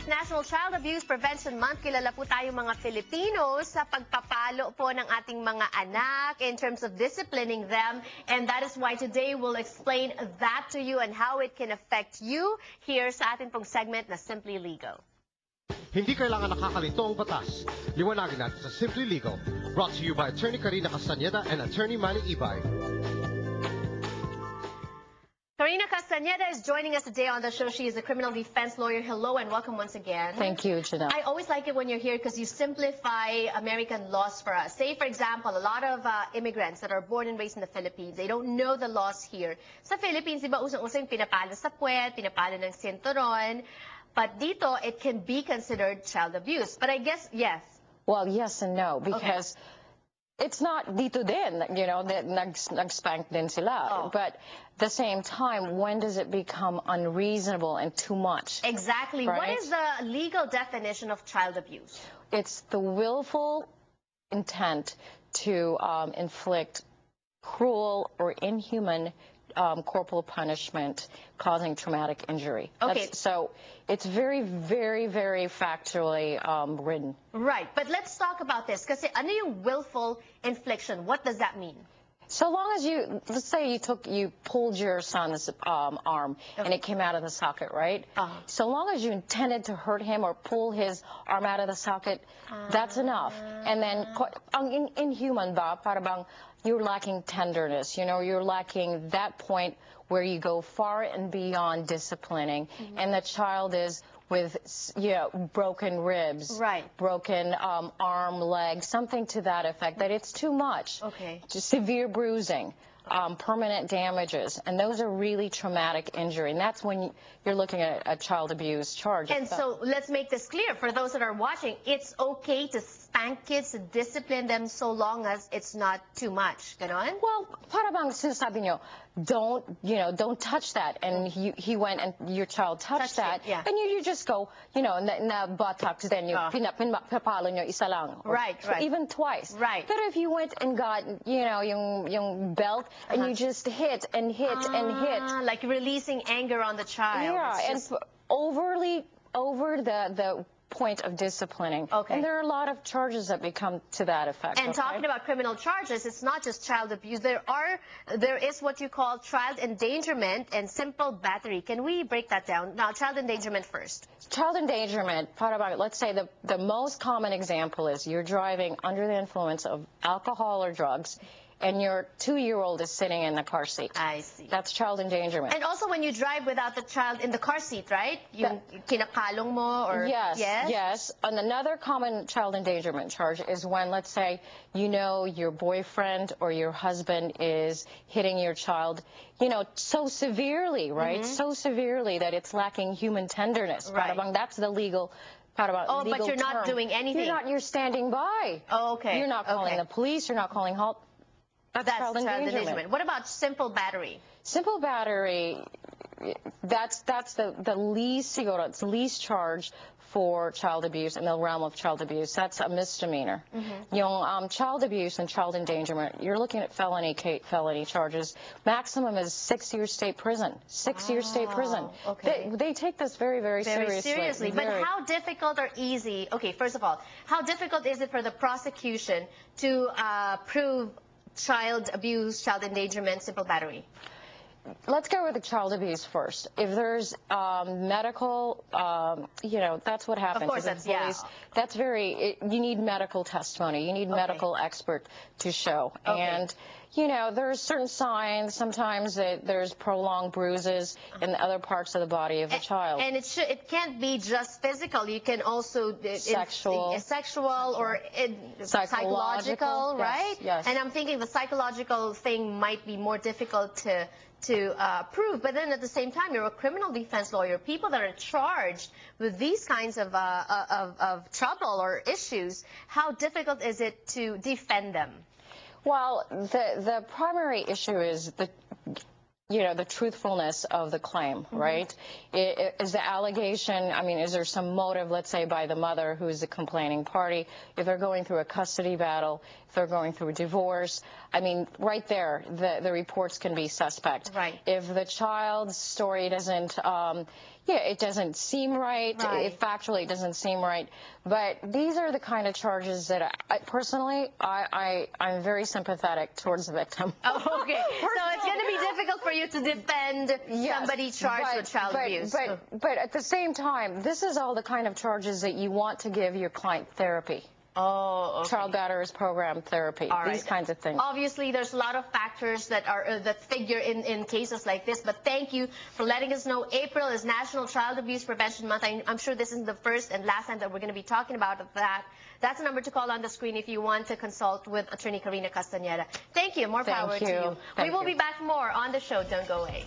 National Child Abuse Prevention Month, kilala po tayo mga Filipino sa pagpapalo po ng ating mga anak in terms of disciplining them. And that is why today we'll explain that to you and how it can affect you here sa ating pong segment na Simply Legal. Hindi kailangan nakakalito ang batas. Liwanagin natin sa Simply Legal. Brought to you by Attorney Karina Castañeda and Attorney Manny Ibay. Karina Castañeda is joining us today on the show. She is a criminal defense lawyer. Hello and welcome once again. Thank you, Janelle. I always like it when you're here because you simplify American laws for us. Say, for example, a lot of immigrants that are born and raised in the Philippines, they don't know the laws here. Sa Philippines, di ba usang-usang pinapalo sa puwet, pinapalo ng sinturon. But dito, it can be considered child abuse. But I guess, yes. Well, yes and no, because it's not dito din, you know, that nag-spank din sila. But at the same time, when does it become unreasonable and too much? Exactly. Right? What is the legal definition of child abuse? It's the willful intent to inflict cruel or inhuman corporal punishment causing traumatic injury. Okay. So it's very, very, very factually written. Right. But let's talk about this. Kasi ano yung willful infliction? What does that mean? So long as you, let's say you pulled your son's arm and it came out of the socket, right? So long as you intended to hurt him or pull his arm out of the socket, that's enough. And then, ang inhuman ba, para bang you're lacking tenderness, you know, you're lacking that point where you go far and beyond disciplining, and the child is with, you know, broken ribs, broken arm, leg, something to that effect, that it's too much. Just severe bruising, permanent damages, and those are really traumatic injury, and that's when you're looking at a child abuse charge. And so let's make this clear for those that are watching. It's okay to spank kids, to discipline them so long as it's not too much. Ganon? Well, para bang sinasabi nyo, don't touch that, and he went and your child touched that, and you just go, you know, na buttocks, then you pinapalo nyo isa lang, or even twice. But if you went and got, you know, yung belt, and you just hit and hit and hit, like releasing anger on the child. Yeah, and over the point of disciplining. And there are a lot of charges that become to that effect. And talking about criminal charges, it's not just child abuse. There is what you call child endangerment and simple battery. Can we break that down? Now, child endangerment first. Child endangerment, let's say the most common example is you're driving under the influence of alcohol or drugs, and your 2-year-old is sitting in the car seat. I see. That's child endangerment. And also when you drive without the child in the car seat, right? Yung kinakalong mo or... Yes. And another common child endangerment charge is when, let's say, you know your boyfriend or your husband is hitting your child, you know, so severely, right? So severely that it's lacking human tenderness. That's the legal... but you're not doing anything. You're standing by. You're not calling the police. You're not calling help. That's child endangerment. What about simple battery? Simple battery, that's the least, it's least charge for child abuse in the realm of child abuse. That's a misdemeanor. Yung child abuse and child endangerment, you're looking at felony charges. Maximum is 6 years state prison. 6 years state prison. They take this very, very seriously. But how difficult or easy? Okay, first of all, how difficult is it for the prosecution to prove child abuse, child endangerment, simple battery? Let's go with the child abuse first. If there's medical, you know, that's what happens. Of course, that's very, you need medical testimony. You need medical expert to show. And, you know, there's certain signs sometimes that there's prolonged bruises in the other parts of the body of the child. And it can't be just physical. You can also... Sexual or psychological, right? Yes. And I'm thinking the psychological thing might be more difficult to prove, but then at the same time, you're a criminal defense lawyer. People that are charged with these kinds of trouble or issues, how difficult is it to defend them? Well, the primary issue is the truthfulness of the claim, right? Is the allegation, I mean, is there some motive, let's say, by the mother who's the complaining party, if they're going through a custody battle, if they're going through a divorce? I mean, right there, the reports can be suspect. Right. If the child's story doesn't, it doesn't seem right. Factually, it doesn't seem right. But these are the kind of charges that personally, I'm very sympathetic towards the victim. Oh, okay. So it's going to be difficult for you to defend somebody charged with child abuse. But at the same time, this is all the kind of charges that you want to give your client therapy. Oh, okay. Child batterers program therapy, these kinds of things. Obviously, there's a lot of factors that are that figure in cases like this, but thank you for letting us know. April is National Child Abuse Prevention Month. I'm sure this isn't the first and last time that we're going to be talking about that. That's a number to call on the screen if you want to consult with Attorney Karina Castañeda. Thank you. More power to you. We will be back more on the show. Don't go away.